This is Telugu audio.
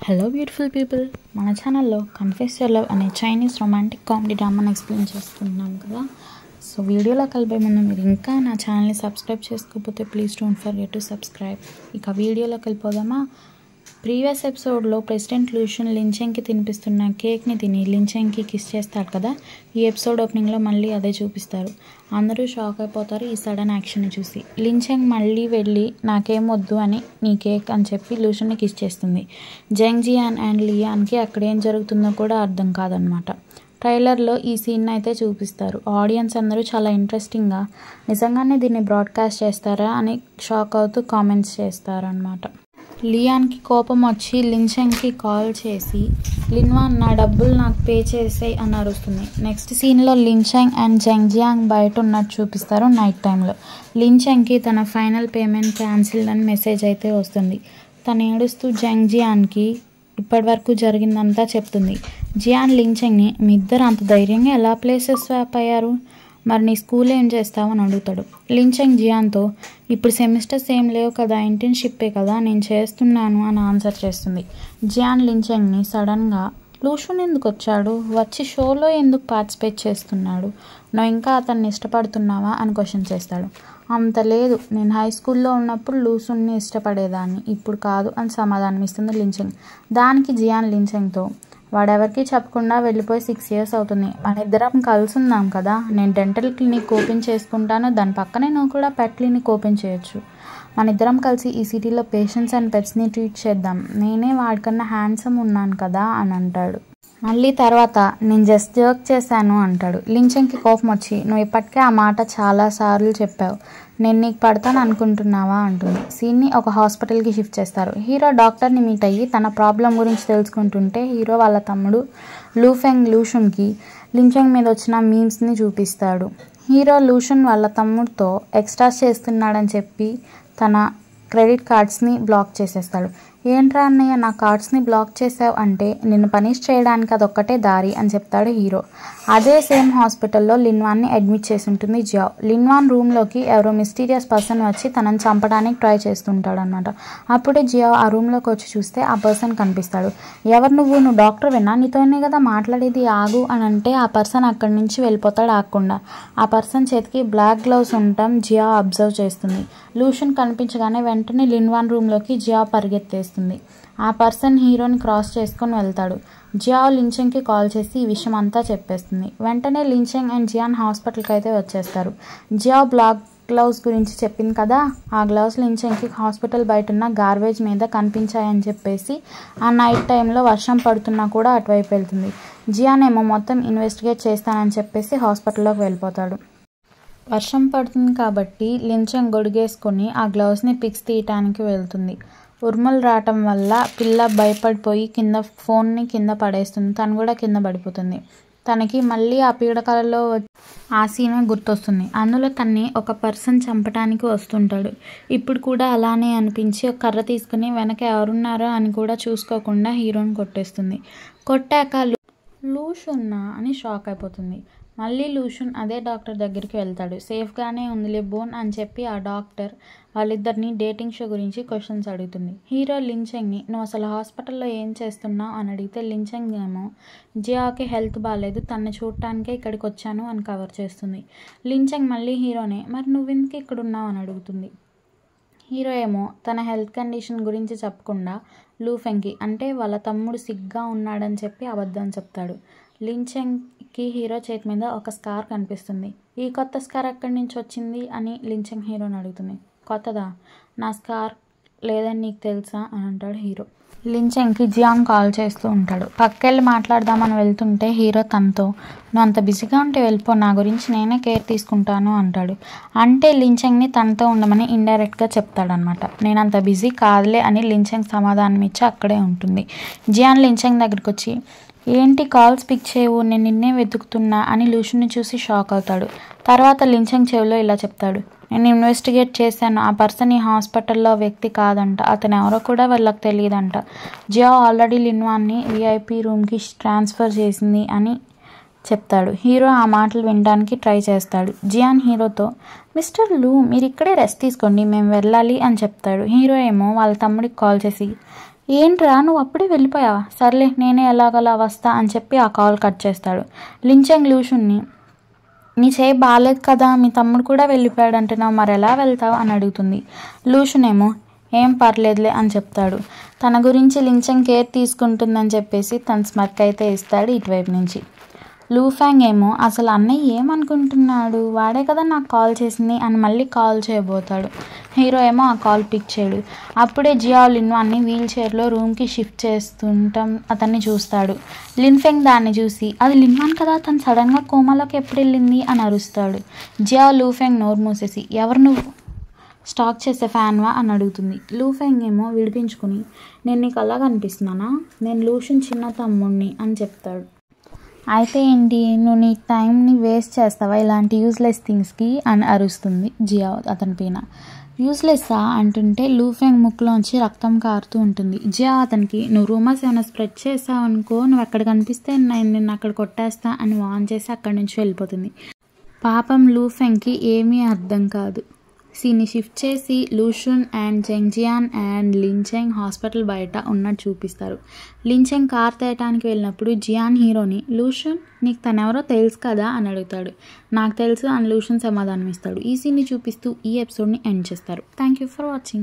హలో బ్యూటిఫుల్ పీపుల్, మన ఛానల్లో కన్ఫెస్ యువర్ లవ్ అనే చైనీస్ రొమాంటిక్ కామెడీ డ్రామాని ఎక్స్ప్లెయిన్ చేసుకుంటున్నాం కదా. సో వీడియోలో కలిపే ముందు మీరు ఇంకా నా ఛానల్ని సబ్స్క్రైబ్ చేసుకోకపోతే please don't forget to subscribe. ఇక వీడియోలో కలిపోదామా. ప్రీవియస్ ఎపిసోడ్లో ప్రెసిడెంట్ లూషన్ లించెంగ్కి తినిపిస్తున్న కేక్ని తిని లించెంగ్కి కిస్ చేస్తాడు కదా. ఈ ఎపిసోడ్ ఓపెనింగ్లో మళ్ళీ అదే చూపిస్తారు. అందరూ షాక్ అయిపోతారు ఈ సడన్ యాక్షన్ని చూసి. లించెంగ్ మళ్ళీ వెళ్ళి నాకేం వద్దు అని నీ కేక్ అని చెప్పి లూషన్ని కిస్ చేస్తుంది. జంగ్ జియాన్ అండ్ లియాన్కి అక్కడేం జరుగుతుందో కూడా అర్థం కాదనమాట. ట్రైలర్లో ఈ సీన్ అయితే చూపిస్తారు. ఆడియన్స్ అందరూ చాలా ఇంట్రెస్టింగ్గా నిజంగానే దీన్ని బ్రాడ్కాస్ట్ చేస్తారా అని షాక్ అవుతూ కామెంట్స్ చేస్తారనమాట. లియాన్కి కోపం వచ్చి లించెంగ్కి కాల్ చేసి లిన్వాన్ నా డబ్బులు నాకు పే చేసేయి అని అరుస్తుంది. నెక్స్ట్ సీన్లో లించెంగ్ అండ్ జంగ్ జియాంగ్ బయట ఉన్నట్టు చూపిస్తారు నైట్ టైంలో. లించెంగ్కి తన ఫైనల్ పేమెంట్ క్యాన్సిల్ అని మెసేజ్ అయితే వస్తుంది. తను ఏడుస్తూ జంగ్ జియాన్కి ఇప్పటి వరకు జరిగిందంతా చెప్తుంది. జియాన్ లించెంగ్ని మీ ఇద్దరు అంత ధైర్యంగా ఎలా ప్లేసెస్ స్వాప్ అయ్యారు, మరి నీ స్కూల్ ఏం చేస్తావు అని అడుగుతాడు. లించెంగ్ జియాన్తో ఇప్పుడు సెమిస్టర్స్ ఏం లేవు కదా, ఇంటర్న్షిప్పే కదా, నేను చేస్తున్నాను అని ఆన్సర్ చేస్తుంది. జియాన్ లించెంగ్ని సడన్గా లూషన్ ఎందుకు వచ్చాడు, వచ్చి షోలో ఎందుకు పార్టిసిపేట్ చేస్తున్నాడు, నువ్వు ఇంకా అతన్ని ఇష్టపడుతున్నావా అని క్వశ్చన్ చేస్తాడు. అంత లేదు, నేను హై స్కూల్లో ఉన్నప్పుడు లూసున్ని ఇష్టపడేదాన్ని, ఇప్పుడు కాదు అని సమాధానం ఇస్తుంది లించెంగ్. దానికి జియాన్ లించెంగ్తో వాడెవరికి చెప్పకుండా వెళ్ళిపోయి 6 years అవుతుంది, మన ఇద్దరం కలిసి ఉన్నాం కదా, నేను డెంటల్ క్లినిక్ ఓపెన్ చేసుకుంటాను, దాని పక్కనే నువ్వు కూడా పెట్ క్లినిక్ ఓపెన్ చేయొచ్చు, మన ఇద్దరం కలిసి ఈ సిటీలో పేషెంట్స్ అండ్ పెట్స్ని ట్రీట్ చేద్దాం, నేనే వాడికన్నా హ్యాండ్సమ్ ఉన్నాను కదా అని అంటాడు. మళ్ళీ తర్వాత నేను జస్ట్ జోక్ చేశాను అంటాడు. లించెంగ్కి కోపం వచ్చి నువ్వు ఇప్పటికే ఆ మాట చాలాసార్లు చెప్పావు, నేను నీకు పడతాను అనుకుంటున్నావా అంటుంది. సీన్ని ఒక హాస్పిటల్కి షిఫ్ట్ చేస్తారు. హీరో డాక్టర్ని మీట్ అయ్యి తన ప్రాబ్లం గురించి తెలుసుకుంటుంటే హీరో వాళ్ళ తమ్ముడు లూఫెంగ్ లూషన్కి లించెంగ్ మీద వచ్చిన మీమ్స్ని చూపిస్తాడు. హీరో లూషన్ వాళ్ళ తమ్ముడితో ఎక్స్ట్రాస్ చేస్తున్నాడని చెప్పి తన క్రెడిట్ కార్డ్స్ని బ్లాక్ చేసేస్తాడు. ఏంట్రా అన్నయ్య నా కార్డ్స్ని బ్లాక్ చేసావు అంటే నిన్ను పనిష్ చేయడానికి అదొక్కటే దారి అని చెప్తాడు హీరో. అదే సేమ్ హాస్పిటల్లో లిన్వాన్ని అడ్మిట్ చేసి ఉంటుంది జియావ్. లిన్వాన్ రూమ్లోకి ఎవరో మిస్టీరియస్ పర్సన్ వచ్చి తనని చంపడానికి ట్రై చేస్తుంటాడు అనమాట. అప్పుడే జియావ్ ఆ రూమ్లోకి వచ్చి చూస్తే ఆ పర్సన్ కనిపిస్తాడు. ఎవరు నువ్వు డాక్టర్ విన్నా, నీతోనే కదా మాట్లాడేది, ఆగు అని అంటే ఆ పర్సన్ అక్కడి నుంచి వెళ్ళిపోతాడు ఆగకుండా. ఆ పర్సన్ చేతికి బ్లాక్ గ్లౌస్ ఉండటం జియావ్ అబ్జర్వ్ చేస్తుంది. లూషన్ కనిపించగానే వెంటనే లిన్వాన్ రూమ్లోకి జియావ్ పరిగెత్తేస్తుంది. ఆ పర్సన్ హీరోని క్రాస్ చేసుకొని వెళ్తాడు. జియావ్ లించెంగ్కి కాల్ చేసి ఈ విషయం అంతా చెప్పేస్తుంది. వెంటనే లించెంగ్ అండ్ జియాన్ హాస్పిటల్కి అయితే వచ్చేస్తారు. జియావ్ బ్లాక్ గ్లౌస్ గురించి చెప్పింది కదా, ఆ గ్లౌస్ లించెంగ్కి హాస్పిటల్ బయట ఉన్న గార్బేజ్ మీద కనిపించాయని చెప్పేసి ఆ నైట్ టైంలో వర్షం పడుతున్నా కూడా అటువైపు వెళ్తుంది. జియాన్ ఏమో మొత్తం ఇన్వెస్టిగేట్ చేస్తానని చెప్పేసి హాస్పిటల్లోకి వెళ్ళిపోతాడు. వర్షం పడుతుంది కాబట్టి లించెంగ్ గొడుగేసుకొని ఆ గ్లౌస్ని పిక్స్ తీయటానికి వెళ్తుంది. ఉరుములు రావటం వల్ల పిల్ల భయపడిపోయి ఫోన్ని కింద పడేస్తుంది. తను కూడా కింద పడిపోతుంది. తనకి మళ్ళీ ఆ పీడకలలో ఆ సీన్ గుర్తొస్తుంది. అందులో తన్ని ఒక పర్సన్ చంపడానికి వస్తుంటాడు. ఇప్పుడు కూడా అలానే అనిపించి ఒక కర్ర తీసుకుని వెనక ఎవరున్నారో అని కూడా చూసుకోకుండా హీరోని కొట్టేస్తుంది. కొట్టాక లూషున్నా అని షాక్ అయిపోతుంది. మళ్ళీ లూషన్ అదే డాక్టర్ దగ్గరికి వెళ్తాడు. సేఫ్గానే ఉందిలే బోన్ అని చెప్పి ఆ డాక్టర్ వాళ్ళిద్దరిని డేటింగ్ షో గురించి క్వశ్చన్స్ అడుగుతుంది. హీరో లించెంగ్ని నువ్వు అసలు హాస్పిటల్లో ఏం చేస్తున్నావు అని అడిగితే లించెంగ్ ఏమో జియాకి హెల్త్ బాగాలేదు, తన్ని చూడటానికే ఇక్కడికి వచ్చాను అని కవర్ చేస్తుంది. లించెంగ్ మళ్ళీ హీరోనే మరి నువ్వెందుకు ఇక్కడ ఉన్నావు అని అడుగుతుంది. హీరో ఏమో తన హెల్త్ కండిషన్ గురించి చెప్పకుండా లూఫెంగ్కి అంటే వాళ్ళ తమ్ముడు సిగ్గా ఉన్నాడని చెప్పి అబద్ధం చెప్తాడు. లించెంగ్కి హీరో చేతి మీద ఒక స్కార్ కనిపిస్తుంది. ఈ కొత్త స్కార్ ఎక్కడి నుంచి వచ్చింది అని లించెంగ్ హీరోని అడుగుతుంది. కొత్తదా, నా స్కార్ లేదని నీకు తెలుసా అని అంటాడు హీరో. లించెంగ్కి జియాంగ్ కాల్ చేస్తూ ఉంటాడు. పక్కెళ్ళి మాట్లాడదామని వెళ్తుంటే హీరో తనతో నువ్వు అంత బిజీగా ఉంటే వెళ్ళిపో, నా గురించి నేనే కేర్ తీసుకుంటాను అంటాడు. అంటే లించెంగ్ని తనతో ఉండమని ఇండైరెక్ట్గా చెప్తాడనమాట. నేను అంత బిజీ కాదులే అని లించెంగ్ సమాధానం ఇచ్చి అక్కడే ఉంటుంది. జియాన్ లించెంగ్ దగ్గరికి వచ్చి ఏంటి కాల్స్ పిక్ చేయవు, నేను నిన్నే వెతుకుతున్నా అని లూషన్ని చూసి షాక్ అవుతాడు. తర్వాత లించెంగ్ చెవిలో ఇలా చెప్తాడు, నేను ఇన్వెస్టిగేట్ చేశాను, ఆ పర్సన్ ఈ హాస్పిటల్లో వ్యక్తి కాదంట, అతను ఎవరో కూడా వాళ్ళకి తెలియదంట, జియా ఆల్రెడీ లిన్వాన్ని VIP రూమ్కి ట్రాన్స్ఫర్ చేసింది అని చెప్తాడు. హీరో ఆ మాటలు వినడానికి ట్రై చేస్తాడు. జియాన్ హీరోతో మిస్టర్ లూ మీరు ఇక్కడే రెస్ట్ తీసుకోండి, మేము వెళ్ళాలి అని చెప్తాడు. హీరో ఏమో వాళ్ళ తమ్ముడికి కాల్ చేసి ఏంట్రా నువ్వు అప్పుడే వెళ్ళిపోయావా, సర్లే నేనే ఎలాగలా వస్తా అని చెప్పి ఆ కాల్ కట్ చేస్తాడు. లించెంగ్ లూషున్ని నీ చేయి బాగాలేదు కదా, మీ తమ్ముడు కూడా వెళ్ళిపోయాడు అంటున్నావు, మరి ఎలా వెళ్తావు అని అడుగుతుంది. లూషన్ ఏమో ఏం పర్లేదులే అని చెప్తాడు. తన గురించి లించెంగ్ కేర్ తీసుకుంటుందని చెప్పేసి తన స్మర్క్ అయితే ఇస్తాడు ఇటువైపు నుంచి. లూఫాంగ్ ఏమో అసలు అన్నయ్య ఏమనుకుంటున్నాడు, వాడే కదా నాకు కాల్ చేసింది అని మళ్ళీ కాల్ చేయబోతాడు. హీరో ఏమో ఆ కాల్ పిక్ చేయడు. అప్పుడే జియా లిన్ అన్ని వీల్ చైర్లో రూమ్కి షిఫ్ట్ చేస్తుంటాం అతన్ని చూస్తాడు. లిన్ఫెంగ్ దాన్ని చూసి అది లిన్వాన్ కదా, తను సడన్గా కోమాలోకి ఎప్పుడు వెళ్ళింది అని అరుస్తాడు. జియా లూఫెంగ్ నోరు మూసేసి ఎవరు నువ్వు, స్టాక్ చేసే ఫ్యాన్వా అని అడుగుతుంది. లూఫెంగ్ ఏమో విడిపించుకుని నేను నీకు అలాగ అనిపిస్తున్నానా, నేను లూషన్ చిన్న తమ్ముడిని అని చెప్తాడు. అయితే ఏంటి, నువ్వు నీ టైంని వేస్ట్ చేస్తావా ఇలాంటి యూజ్లెస్ థింగ్స్కి అని అరుస్తుంది జియా అతని పైన. యూజ్లెస్సా అంటుంటే లూఫెంగ్ ముక్కులోంచి రక్తం కారుతూ ఉంటుంది. జియా అతనికి నువ్వు రూమర్స్ ఏమైనా స్ప్రెడ్ చేసావు అనుకో, నువ్వు ఎక్కడ కనిపిస్తే నేను నిన్ను అక్కడ కొట్టేస్తా అని వార్న్ చేసి అక్కడి నుంచి వెళ్ళిపోతుంది. పాపం లూఫెంగ్కి ఏమీ అర్థం కాదు. సీన్ని షిఫ్ట్ చేసి లూషున్ అండ్ జెంగ్జియాన్ అండ్ లించెంగ్ హాస్పిటల్ బయట ఉన్నట్టు చూపిస్తారు. లించెంగ్ కార్ తేయటానికి వెళ్ళినప్పుడు జియాన్ హీరోని లూషున్ నీకు తనెవరో తెలుసు కదా అని అడుగుతాడు. నాకు తెలుసు అని లూషున్ సమాధానం ఇస్తాడు. ఈ సీన్ని చూపిస్తూ ఈ ఎపిసోడ్ని ఎండ్ చేస్తారు. Thank you for watching.